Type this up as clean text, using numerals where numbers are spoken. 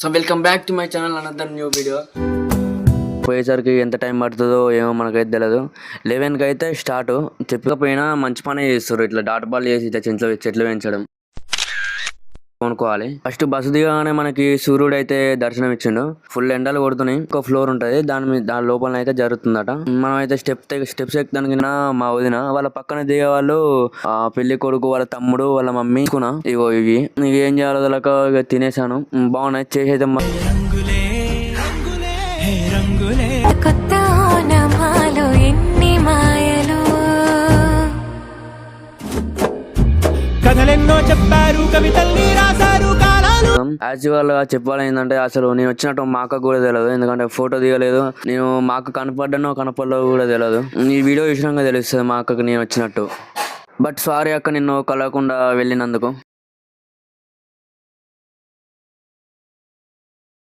So welcome back to my channel another new video. పోయేసరికి ఎంత time పడుతుందో ఏమో మనకైతే తెలియదు. 11కి అయితే స్టార్ట్. చెప్పకపోయినా మంచి పనే చేస్తారు, ఇట్లా డాట్ బాల్ చేసి ఇట్లా చెట్లు పెంచడం కొనుక్కోవాలి. ఫస్ట్ బస్సు దిగానే మనకి సూర్యుడు అయితే దర్శనం ఇచ్చిండు. ఫుల్ ఎండలు కొడుతున్నాయి. ఒక ఫ్లోర్ ఉంటది, దాని లోపల అయితే జరుగుతుందట. మనం అయితే స్టెప్స్ ఎక్కడానికి మా వదిన వాళ్ళ పక్కన దిగే వాళ్ళు పెళ్లి కొడుకు, వాళ్ళ తమ్ముడు, వాళ్ళ మమ్మీ ఇగో ఇవి ఏం చేయాలో తెలియక ఇక తినేసాను. బాగున్నాయి చేసేది కొత్త ఓనమాలు ఎన్ని మాయలు, కథలెన్నో చెప్పారు, కవితల్ని రాశారు కాలాలు. యాక్చువల్ గా చెప్పాలి ఏంటంటే, అసలు నేను వచ్చినట్టు మా అక్క కూడా తెలియదు. ఎందుకంటే ఫోటో దిగలేదు. నేను మా అక్క కనపడ్డానో కనపడలో కూడా తెలియదు. ఈ వీడియో చూసినాక తెలుస్తుంది మా అక్కకి నేను వచ్చినట్టు. బట్ సారీ అక్క, నిన్ను కలవకుండా వెళ్ళినందుకు.